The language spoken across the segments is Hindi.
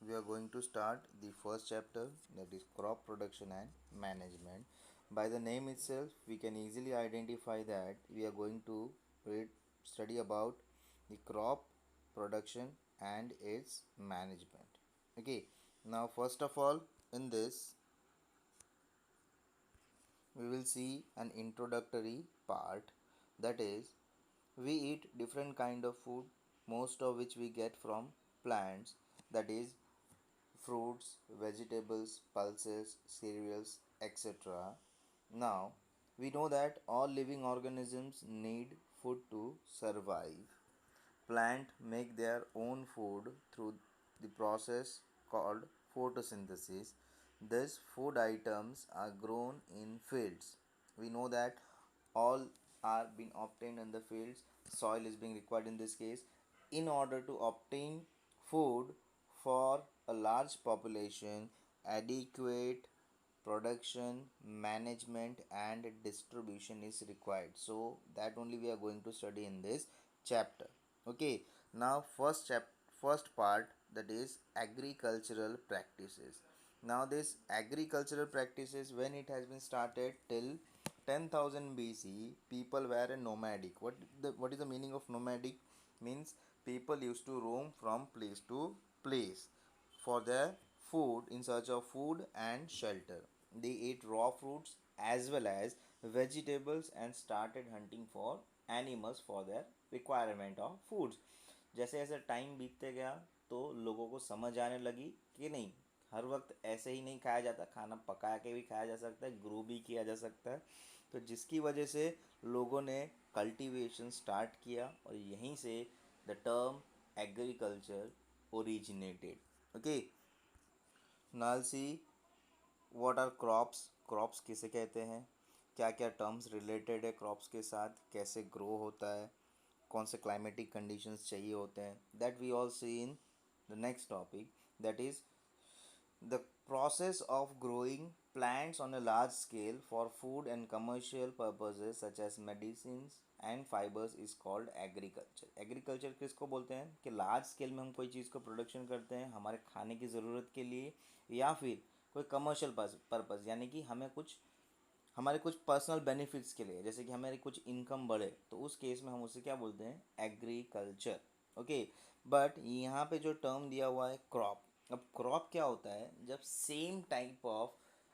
we are going to start the first chapter, that is crop production and management. By the name itself, we can easily identify that we are going to study about the crop production and its management. Okay, now first of all, in this we will see an introductory part, that is we eat different kind of food, most of which we get from plants, that is fruits, vegetables, pulses, cereals, etc. Now, we know that all living organisms need food to survive. Plants make their own food through the process called photosynthesis. These food items are grown in fields. We know that all are being obtained in the fields. Soil is being required in this case in order to obtain food for a large population. Adequate production, management and distribution is required, so that only we are going to study in this chapter. Okay, now first part, that is agricultural practices. Now this agricultural practices, when it has been started till 10,000 BC, people were a nomadic. What is the meaning of nomadic? Means people used to roam from place to place for their food, in search of food and shelter. They ate raw fruits as well as vegetables and started hunting for animals for their requirement of foods. जैसे जैसे टाइम बीतते गया तो लोगों को समझ आने लगी कि नहीं, हर वक्त ऐसे ही नहीं खाया जाता, खाना पका के भी खाया जा सकता है, ग्रो भी किया जा सकता है। तो जिसकी वजह से लोगों ने कल्टीवेशन स्टार्ट किया और यहीं से the term agriculture originated. Okay, नाल see what are crops, crops किसे कहते हैं, क्या क्या टर्म्स रिलेटेड है क्रॉप्स के साथ, कैसे ग्रो होता है, कौन से क्लाइमेटिक कंडीशंस चाहिए होते हैं, that we all see in the next topic, that is the process of growing plants on a large scale for food and commercial purposes such as medicines and fibers is called agriculture. Agriculture किसको बोलते हैं कि लार्ज स्केल में हम कोई चीज़ को प्रोडक्शन करते हैं हमारे खाने की ज़रूरत के लिए, या फिर कोई कमर्शियल पर्पज़, यानी कि हमें कुछ हमारे कुछ पर्सनल बेनिफिट्स के लिए, जैसे कि हमारी कुछ इनकम बढ़े, तो उस केस में हम उसे क्या बोलते हैं, एग्रीकल्चर। ओके, बट यहाँ पे जो टर्म दिया हुआ है क्रॉप, अब क्रॉप क्या होता है, जब सेम टाइप ऑफ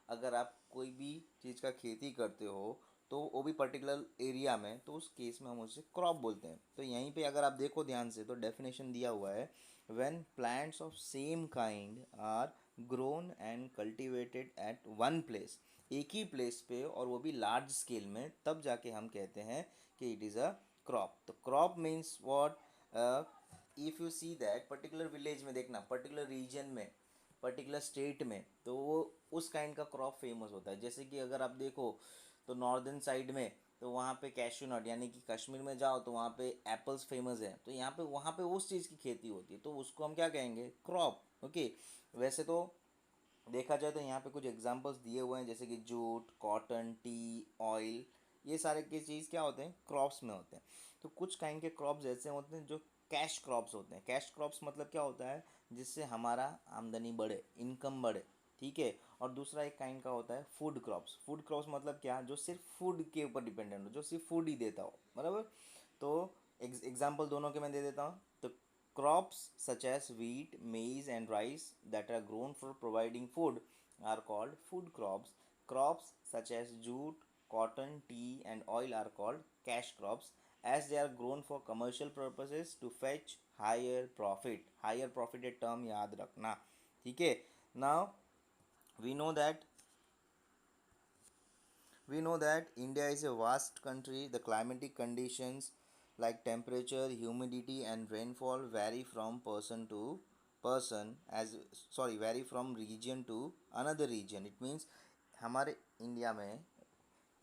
अगर आप कोई भी चीज़ का खेती करते हो तो वो भी पर्टिकुलर एरिया में, तो उस केस में हम उसे क्रॉप बोलते हैं। तो यहीं पे अगर आप देखो ध्यान से तो डेफिनेशन दिया हुआ है, when plants of same kind are grown and cultivated at one place, एक ही प्लेस पे और वो भी लार्ज स्केल में, तब जाके हम कहते हैं कि इट इज़ अ क्रॉप। तो crop means what, if you see that particular village में, देखना पर्टिकुलर रीजन में, पर्टिकुलर स्टेट में, तो वो उस काइंड का क्रॉप फेमस होता है। जैसे कि अगर आप देखो तो नॉर्दर्न साइड में, तो वहाँ पे कैशू नट, यानी कि कश्मीर में जाओ तो वहाँ पे एप्पल्स फेमस है, तो यहाँ पे वहाँ पे उस चीज़ की खेती होती है, तो उसको हम क्या कहेंगे, क्रॉप। ओके, वैसे तो देखा जाए तो यहाँ पे कुछ एग्जांपल्स दिए हुए हैं, जैसे कि जूट, कॉटन, टी, ऑयल, ये सारे की चीज़ क्या होते हैं, क्रॉप्स में होते हैं। तो कुछ काइंड के क्रॉप्स ऐसे होते हैं जो कैश क्रॉप्स होते हैं। कैश क्रॉप्स मतलब क्या होता है, जिससे हमारा आमदनी बढ़े, इनकम बढ़े, ठीक है। और दूसरा एक काइंड का होता है फूड क्रॉप्स। फूड क्रॉप्स मतलब क्या, जो सिर्फ फूड के ऊपर डिपेंडेंट हो, जो सिर्फ फूड ही देता हो, बराबर। तो एग्जाम्पल दोनों के मैं दे देता हूँ। तो crops such as wheat, maize, and rice that are grown for providing food are called food crops. Crops such as jute, cotton, tea, and oil are called cash crops, as they are grown for commercial purposes to fetch higher profit. Higher profit एक term याद रखना, ठीक है। Now we know that we know that India is a vast country. The climatic conditions like temperature, humidity, and rainfall vary from person to person, as sorry, vary from region to another region. It means हमारे इंडिया में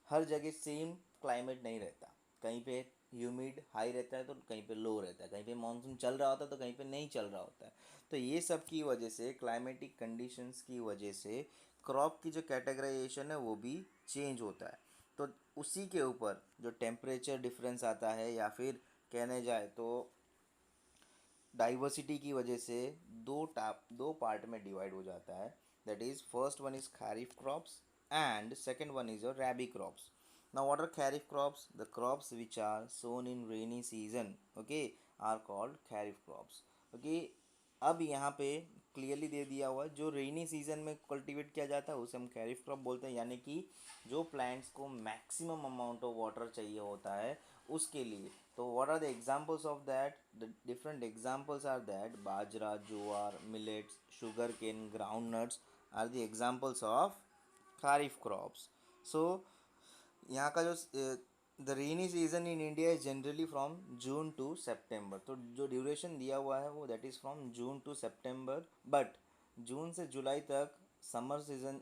हर जगह सेम क्लाइमेट नहीं रहता। कहीं पे ह्यूमिड हाई रहता है तो कहीं पे लो रहता है, कहीं पे मानसून चल रहा होता है तो कहीं पे नहीं चल रहा होता है। तो ये सब की वजह से, क्लाइमेटिक कंडीशंस की वजह से क्रॉप की जो कैटेगराइजेशन है वो भी चेंज होता है। तो उसी के ऊपर जो टेम्परेचर डिफरेंस आता है, या फिर कहने जाए तो डाइवर्सिटी की वजह से दो पार्ट में डिवाइड हो जाता है. That is first one is kharif crops and second one is your rabi crops. Now what are kharif crops? The crops which are sown in rainy season, okay, are called kharif crops. Okay, अब यहाँ पे क्लियरली दे दिया हुआ है जो रेनी सीजन में कल्टीवेट किया जाता है उसे हम खरीफ क्रॉप बोलते हैं, यानी कि जो प्लांट्स को मैक्सिमम अमाउंट ऑफ वाटर चाहिए होता है उसके लिए. तो what are the examples of that? The different examples are that bajra, jowar, millets, sugarcane, groundnuts are the examples of kharif crops. So यहाँ का जो the rainy season in India is generally from June to September. तो जो ड्यूरेशन दिया हुआ है वो that is from June to September. But June से जुलाई तक समर सीजन,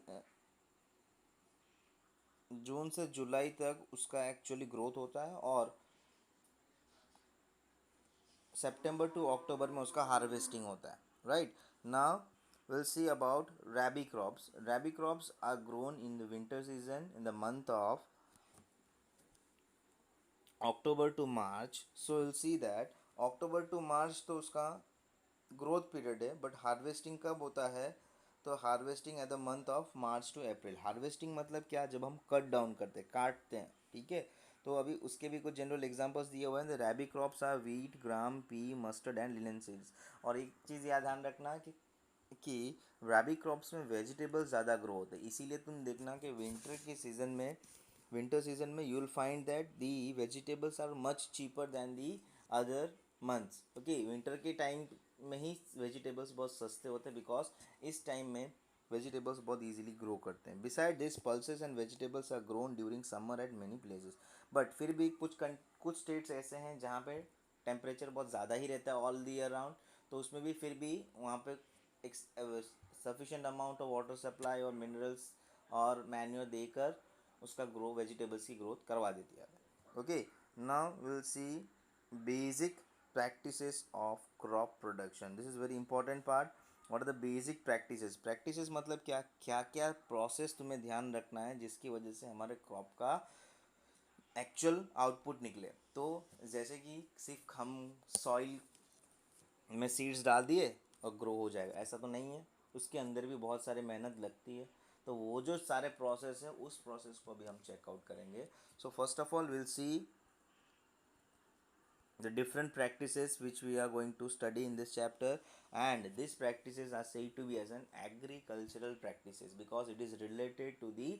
जून से जुलाई तक उसका एक्चुअली ग्रोथ होता है और सितंबर टू अक्टूबर में उसका हार्वेस्टिंग होता है. Right now we'll see about rabi crops. Rabi crops are grown in the winter season in the month of October to March. So we'll see that October to March तो उसका ग्रोथ पीरियड है, बट हार्वेस्टिंग कब होता है? तो harvesting at the month of March two April. Harvesting मतलब क्या? जब हम कट डाउन करते हैं, काटते हैं. ठीक है, तो अभी उसके भी कुछ जनरल एग्जांपल्स दिए हुए हैं. The rabi crops are wheat, gram, pea, mustard and linen seeds. और एक चीज़ याद ध्यान रखना कि रैबी क्रॉप्स में वेजिटेबल्स ज़्यादा ग्रो होते हैं, इसीलिए तुम देखना कि विंटर सीजन में you will find that the vegetables are much cheaper than the other months. Okay, winter के टाइम में ही वेजिटेबल्स बहुत सस्ते होते हैं बिकॉज इस टाइम में वेजिटेबल्स बहुत इजीली ग्रो करते हैं. Beside this pulses and vegetables are grown during summer at many places. But फिर भी कुछ स्टेट्स ऐसे हैं जहाँ पे टेम्परेचर बहुत ज़्यादा ही रहता है ऑल द ईयर राउंड. तो उसमें भी फिर भी वहाँ पे एक sufficient amount of water supply और मिनरल्स और मैन्योर देकर उसका वेजिटेबल्स की ग्रोथ करवा देती है. Okay, now will C basic practices of crop production. This is very important part. What are the basic practices मतलब क्या क्या क्या प्रोसेस तुम्हें ध्यान रखना है जिसकी वजह से हमारे क्रॉप का एक्चुअल आउटपुट निकले. तो जैसे कि सिर्फ हम सॉइल में सीड्स डाल दिए और ग्रो हो जाएगा, ऐसा तो नहीं है. उसके अंदर भी बहुत सारे मेहनत लगती है. तो वो जो सारे प्रोसेस है उस प्रोसेस को भी हम चेकआउट करेंगे. So first of all will see the different practices which we are going to study in this chapter, and these practices are said to be as an agricultural practices because it is related to the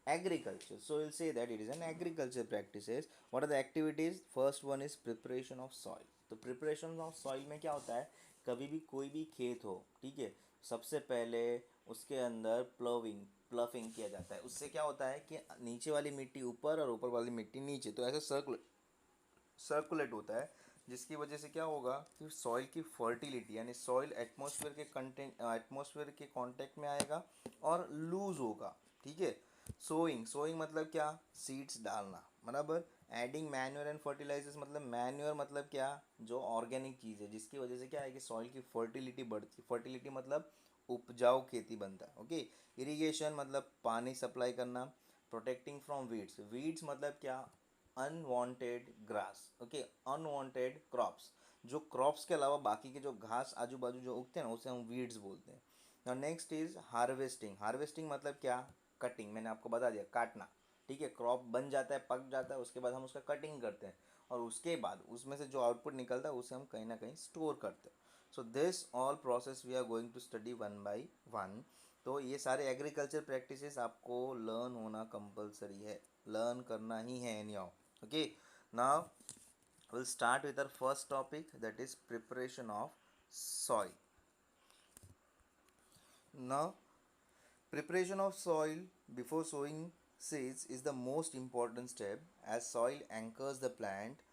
agriculture. So we'll say that it is an agriculture practices. What are the activities? First one is preparation of soil. तो प्रिपरेशन ऑफ सॉइल में क्या होता है? कभी भी कोई भी खेत हो, ठीक है, सबसे पहले उसके अंदर प्लफिंग किया जाता है. उससे क्या होता है कि नीचे वाली मिट्टी ऊपर और ऊपर वाली मिट्टी नीचे, तो ऐसे सर्कुलेट होता है, जिसकी वजह से क्या होगा कि सॉइल की फर्टिलिटी यानी सॉइल एटमॉस्फेयर के कांटेक्ट में आएगा और लूज होगा. ठीक है, सोइंग मतलब क्या? सीड्स डालना, बराबर. एडिंग मैन्योर एंड फर्टिलाइजर्स मतलब मैन्योर मतलब क्या? जो ऑर्गेनिक चीज़ है जिसकी वजह से क्या है कि सॉइल की फर्टिलिटी बढ़ती है. फर्टिलिटी मतलब उपजाऊ खेती बनता है. ओके, इरिगेशन मतलब पानी सप्लाई करना. प्रोटेक्टिंग फ्रॉम वीड्स मतलब क्या? Unwanted grass. Okay, unwanted crops, जो क्रॉप्स के अलावा बाकी के जो घास आजू बाजू जो उगते हैं ना उसे हम वीड्स बोलते हैं. और नेक्स्ट इज हार्वेस्टिंग मतलब क्या? कटिंग. मैंने आपको बता दिया, काटना. ठीक है, क्रॉप बन जाता है, पक जाता है, उसके बाद हम उसका कटिंग करते हैं और उसके बाद उसमें से जो आउटपुट निकलता है उसे हम कहीं ना कहीं स्टोर करते हैं. So this all process we are going to study one by one. तो ये सारे एग्रीकल्चर प्रैक्टिसेस आपको लर्न होना कंपलसरी है, लर्न करना ही है anyhow. Okay, now we'll start with our first topic, that is preparation of soil. Now, preparation of soil before sowing seeds is the most important step as soil anchors the plant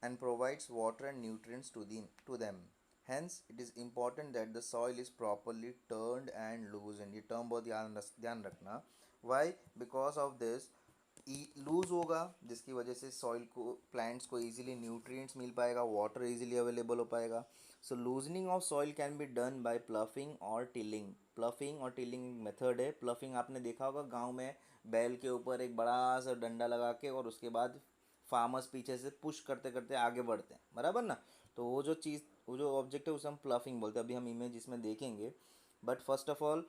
and provides water and nutrients to them. Hence, it is important that the soil is properly turned and loosened. ये टर्म बहुत ध्यान रखना. Why? Because of this loose होगा जिसकी वजह से सॉइल को, प्लांट्स को इजीली न्यूट्रिएंट्स मिल पाएगा, वाटर इजीली अवेलेबल हो पाएगा. So loosening of soil can be done by ploughing और टिलिंग. प्लफिंग और टिलिंग मेथड है. प्लफिंग आपने देखा होगा गांव में बैल के ऊपर एक बड़ा सा डंडा लगा के और उसके बाद फार्मर्स पीछे से पुश करते करते आगे बढ़ते हैं, बराबर ना. तो वो जो ऑब्जेक्ट है उसे हम प्लफिंग बोलते हैं, अभी हम इमेज इसमें देखेंगे। But first of all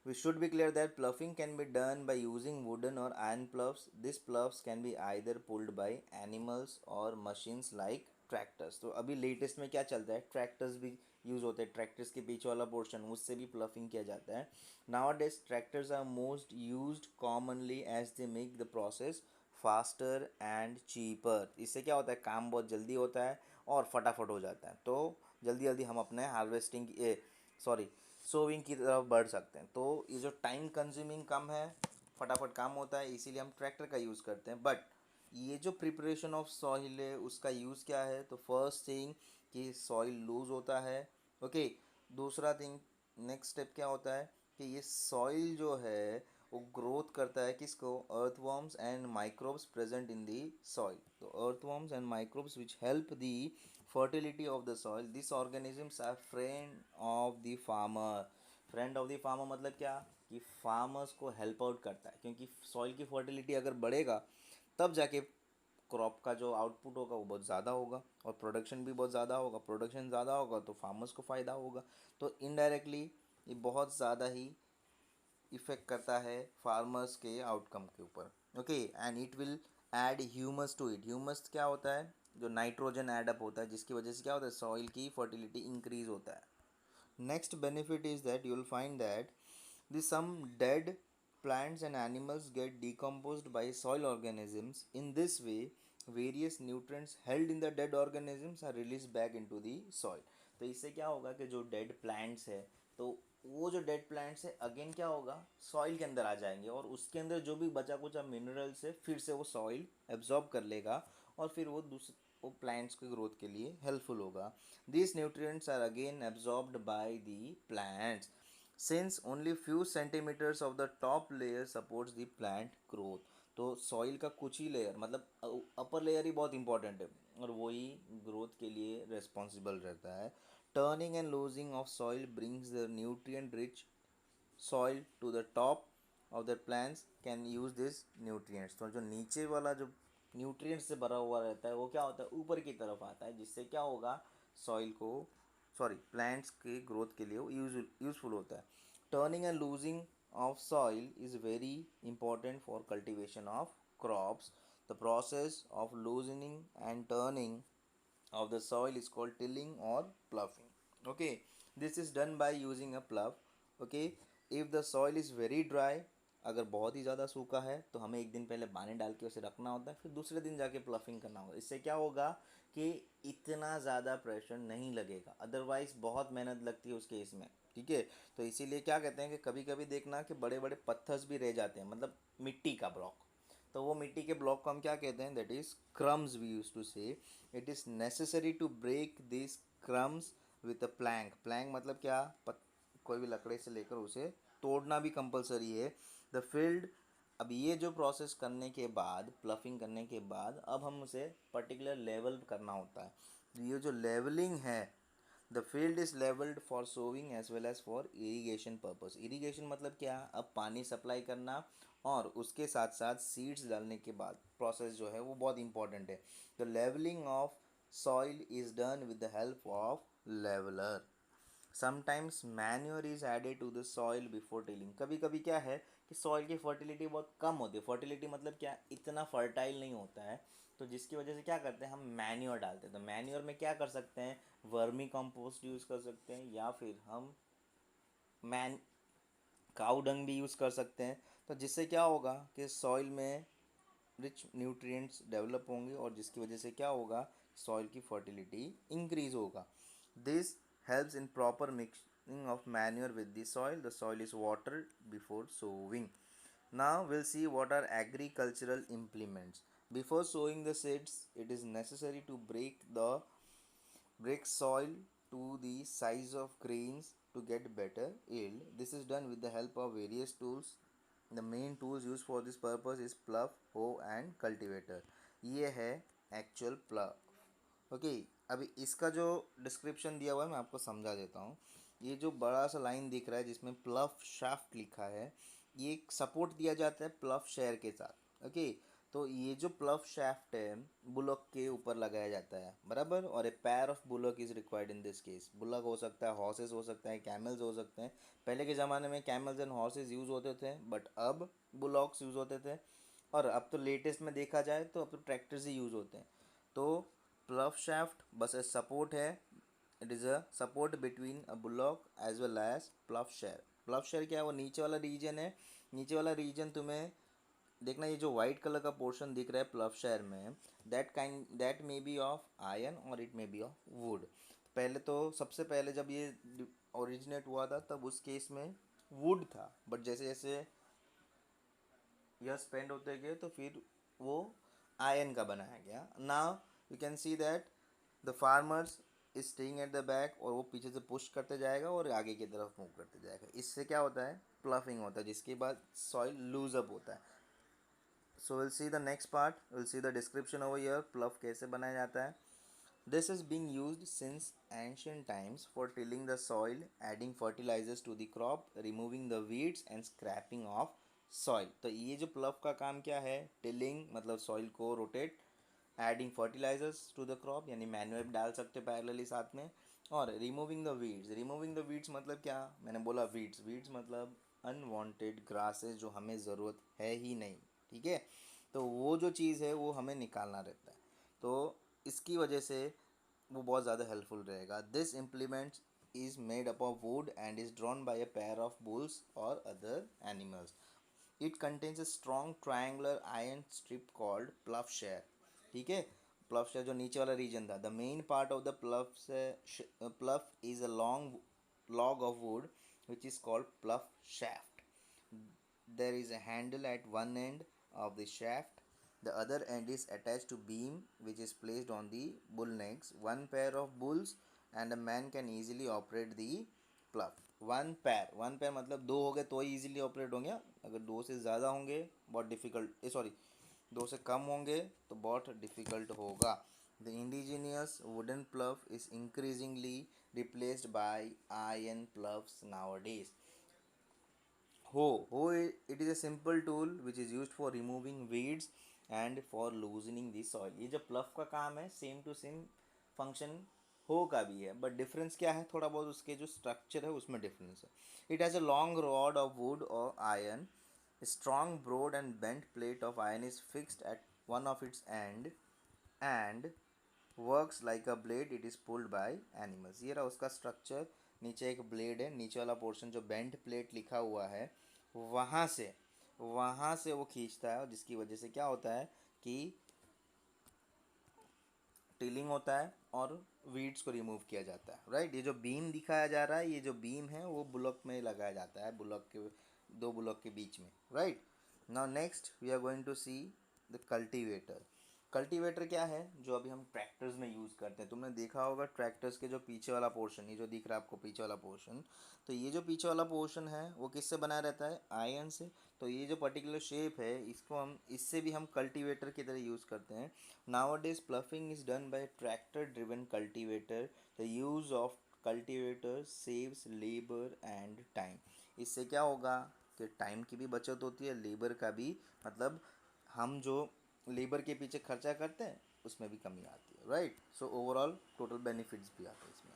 we should be clear that ploughing can be done by using wooden or iron ploughs. These ploughs can be either pulled by animals or machines like tractors. तो अभी लेटेस्ट में क्या चलता है, ट्रैक्टर्स भी यूज़ होते हैं, ट्रैक्टर्स के पीछे वाला पोर्शन उससे भी प्लफिंग किया जाता है। Nowadays tractors are most used commonly as they make the process faster and cheaper. इससे क्या होता है, काम बहुत जल्दी होता है और फटाफट हो जाता है, तो जल्दी जल्दी हम अपने हार्वेस्टिंग सॉरी सोविंग की तरफ बढ़ सकते हैं। तो ये जो टाइम कंज्यूमिंग कम है, फटाफट काम होता है, इसीलिए हम ट्रैक्टर का यूज़ करते हैं। बट ये जो प्रिपरेशन ऑफ सॉइल है उसका यूज़ क्या है, तो फर्स्ट थिंग कि सॉइल लूज होता है। ओके, दूसरा थिंग, नेक्स्ट स्टेप क्या होता है कि ये सॉइल जो है वो ग्रोथ करता है किसको, earthworms and microbes present in the soil. तो earthworms and microbes which help the fertility of the soil. These organisms are friend of the farmer. Friend of the farmer मतलब क्या, कि फार्मर्स को हेल्प आउट करता है, क्योंकि सॉइल की फर्टिलिटी अगर बढ़ेगा तब जाके क्रॉप का जो आउटपुट होगा वो बहुत ज़्यादा होगा और प्रोडक्शन भी बहुत ज़्यादा होगा। प्रोडक्शन ज़्यादा होगा तो फार्मर्स को फ़ायदा होगा। तो इनडायरेक्टली ये बहुत ज़्यादा ही इफ़ेक्ट करता है फार्मर्स के आउटकम के ऊपर। Okay, and it will add humus to it. Humus क्या होता है, जो नाइट्रोजन एडअप होता है, जिसकी वजह से क्या होता है, सॉइल की फर्टिलिटी इंक्रीज होता है। Next benefit is that you will find that the some dead plants and animals get decomposed by soil organisms. In this way, various nutrients held in the dead organisms are released back into the soil. तो इससे क्या होगा कि जो डेड प्लांट्स है, तो वो जो डेड प्लांट्स है अगेन क्या होगा, सॉइल के अंदर आ जाएंगे और उसके अंदर जो भी बचा कुचा मिनरल्स है फिर से वो सॉइल एब्जॉर्ब कर लेगा और फिर वो प्लांट्स के ग्रोथ के लिए हेल्पफुल होगा। These nutrients are again absorbed by the plants since only few centimeters of the top layer supports the plant growth. तो सॉइल का कुछ ही लेयर, मतलब अपर लेयर ही बहुत इंपॉर्टेंट है और वही ग्रोथ के लिए रेस्पॉन्सिबल रहता है। Turning and loosing of soil brings the nutrient rich soil to the top of the plants can use this nutrients. तो जो नीचे वाला जो न्यूट्रिएंट्स से भरा हुआ रहता है वो क्या होता है, ऊपर की तरफ आता है, जिससे क्या होगा, सॉइल को प्लांट्स के ग्रोथ के लिए वो यूजफुल होता है। Turning and loosing of soil is very important for cultivation of crops. The process of loosening and turning of the soil is called tilling or ploughing. Okay, this is done by using a plough. Okay, if the soil is very dry, अगर बहुत ही ज़्यादा सूखा है तो हमें एक दिन पहले पानी डाल के उसे रखना होता है, फिर दूसरे दिन जाके प्लफिंग करना होगा। इससे क्या होगा कि इतना ज़्यादा प्रेशर नहीं लगेगा, अदरवाइज़ बहुत मेहनत लगती है उस केस में। ठीक है, तो इसीलिए क्या कहते हैं कि कभी कभी देखना कि बड़े बड़े पत्थर्स भी रह जाते हैं, मतलब मिट्टी का ब्लॉक, तो वो मिट्टी के ब्लॉक को हम क्या कहते हैं, that is crumbs we use to say. It is necessary to break this crumbs with a plank. Plank मतलब क्या, कोई भी लकड़े से लेकर उसे तोड़ना भी कंपलसरी है। द फील्ड, अब ये जो प्रोसेस करने के बाद, प्लफिंग करने के बाद, अब हम उसे पर्टिकुलर लेवल करना होता है। ये जो लेवलिंग है, the field is levelled for sowing as well as for irrigation purpose. Irrigation मतलब क्या, अब पानी सप्लाई करना और उसके साथ साथ सीड्स डालने के बाद प्रोसेस जो है वो बहुत इंपॉर्टेंट है। The levelling of soil is done with the help of leveller. Sometimes manure is added to the soil before tilling. कभी कभी क्या है कि सॉइल की फर्टिलिटी बहुत कम होती है, फर्टिलिटी मतलब क्या, इतना फर्टाइल नहीं होता है, तो जिसकी वजह से क्या करते हैं, हम मैन्योर डालते हैं। तो मैन्योर में क्या कर सकते हैं, वर्मी कंपोस्ट यूज़ कर सकते हैं या फिर हम मैन काऊ डंग भी यूज़ कर सकते हैं। तो जिससे क्या होगा कि सॉइल में रिच न्यूट्रिएंट्स डेवलप होंगे और जिसकी वजह से क्या होगा, सॉइल की फर्टिलिटी इंक्रीज होगा। This helps in proper mixing of manure with the soil. The soil is watered before sowing. Now will see what are agricultural implements. Before sowing the seeds it is necessary to break soil to the size of grains to get better yield. This is done with the help of various tools. The main tools used for this purpose is plough, hoe and cultivator. ये है एक्चुअल प्लव। ओके, अभी इसका जो डिस्क्रिप्शन दिया हुआ है मैं आपको समझा देता हूँ। ये जो बड़ा सा लाइन दिख रहा है जिसमें प्लव शाफ्ट लिखा है, ये एक सपोर्ट दिया जाता है प्लव शेयर के साथ। ओके, तो ये जो प्लफ शाफ्ट है बुलॉक के ऊपर लगाया जाता है, बराबर। और a pair of bullock is required in this case. Bullock हो सकता है, हॉर्सेस हो सकता है, कैमल्स हो सकते हैं। पहले के ज़माने में कैमल्स एंड हॉर्सेस यूज़ होते थे, बट अब बुलॉक्स यूज़ होते थे। और अब तो लेटेस्ट में देखा जाए तो अब तो ट्रैक्टर्स ही यूज़ होते हैं। तो प्लफ शाफ्ट बस ए सपोर्ट है, it is a support between a bullock as well as plough share. Plough share क्या है, वो नीचे वाला रीजन है। नीचे वाला रीजन तुम्हें देखना, ये जो वाइट कलर का पोर्शन दिख रहा है प्लफ शेयर में, that may be of iron और it may be of wood. पहले तो सबसे पहले जब ये ओरिजिनेट हुआ था तब उस केस में वुड था, बट जैसे जैसे यह स्पेंड होते गए तो फिर वो आयरन का बनाया गया। Now you can see that the farmers is staying at the back, और वो पीछे से पुश करते जाएगा और आगे की तरफ मूव करते जाएगा। इससे क्या होता है, प्लफिंग होता है, जिसके बाद सॉइल लूज अप होता है। So will see the next part, will see the description over here, प्लफ कैसे बनाया जाता है। This is being used since ancient times for tilling the soil, adding fertilizers to the crop, removing the weeds and scraping off soil। तो ये जो प्लफ का काम क्या है, टिलिंग मतलब सॉइल को rotate, adding fertilizers to the crop यानी मैन्यूर डाल सकते हैं पैरेलली साथ में, और removing the weeds. Removing the weeds मतलब क्या, मैंने बोला वीड्स, वीड्स मतलब अनवांटेड ग्रासेस जो हमें ज़रूरत है ही नहीं, ठीक है। तो वो जो चीज़ है वो हमें निकालना रहता है, तो इसकी वजह से वो बहुत ज़्यादा हेल्पफुल रहेगा। This implement is made up of wood and is drawn by a pair of bulls और other animals. It contains a strong triangular iron strip called ploughshare, ठीक है। प्लफ शेयर जो नीचे वाला रीजन था, the main part of the plough is a long log of wood which is called pluff shaft. There is a handle at one end of the shaft. The other end is attached to beam which is placed on the bull necks. One pair of bulls and a man can easily operate the pluff. One pair मतलब दो हो गए तो ही ईजिली ऑपरेट होंगे। अगर दो से ज़्यादा होंगे बहुत डिफ़िकल्ट, सॉरी दो से कम होंगे तो बहुत डिफ़िकल्ट होगा। The indigenous wooden प्लफ is increasingly replaced by iron pluffs nowadays. It is a simple tool which is used for removing weeds and for loosening the soil। ये जो प्लफ का काम है सेम टू सेम फंक्शन हो का भी है, बट डिफरेंस क्या है, थोड़ा बहुत उसके जो स्ट्रक्चर है उसमें डिफरेंस है। It has a long rod of wood और iron, strong broad and bent plate of iron is fixed at one of its end and works like a blade, it is pulled by animals. ये रहा उसका स्ट्रक्चर। नीचे एक ब्लेड है, नीचे वाला पोर्शन जो बेंट प्लेट लिखा हुआ है वहाँ से वो खींचता है, और जिसकी वजह से क्या होता है कि टिलिंग होता है और वीड्स को रिमूव किया जाता है, राइट। ये जो बीम दिखाया जा रहा है, ये जो बीम है वो ब्लॉक में लगाया जाता है, ब्लॉक के दो ब्लॉक के बीच में, right. Now next we are going to see the cultivator. Cultivator क्या है, जो अभी हम ट्रैक्टर्स में यूज़ करते हैं। तुमने देखा होगा ट्रैक्टर्स के जो पीछे वाला पोर्शन, ये जो दिख रहा है आपको पीछे वाला पोर्शन, तो ये जो पीछे वाला पोर्शन है वो किससे बनाया रहता है, आयरन से। तो ये जो पर्टिकुलर शेप है इसको हम, इससे भी हम कल्टीवेटर की तरह यूज़ करते हैं। Nowadays, ploughing is done by a tractor-driven cultivator. The use of cultivator saves labor and time। इससे क्या होगा कि टाइम की भी बचत होती है, लेबर का भी, मतलब हम जो लेबर के पीछे खर्चा करते हैं उसमें भी कमी आती है, right. So overall total benefits भी आते हैं इसमें।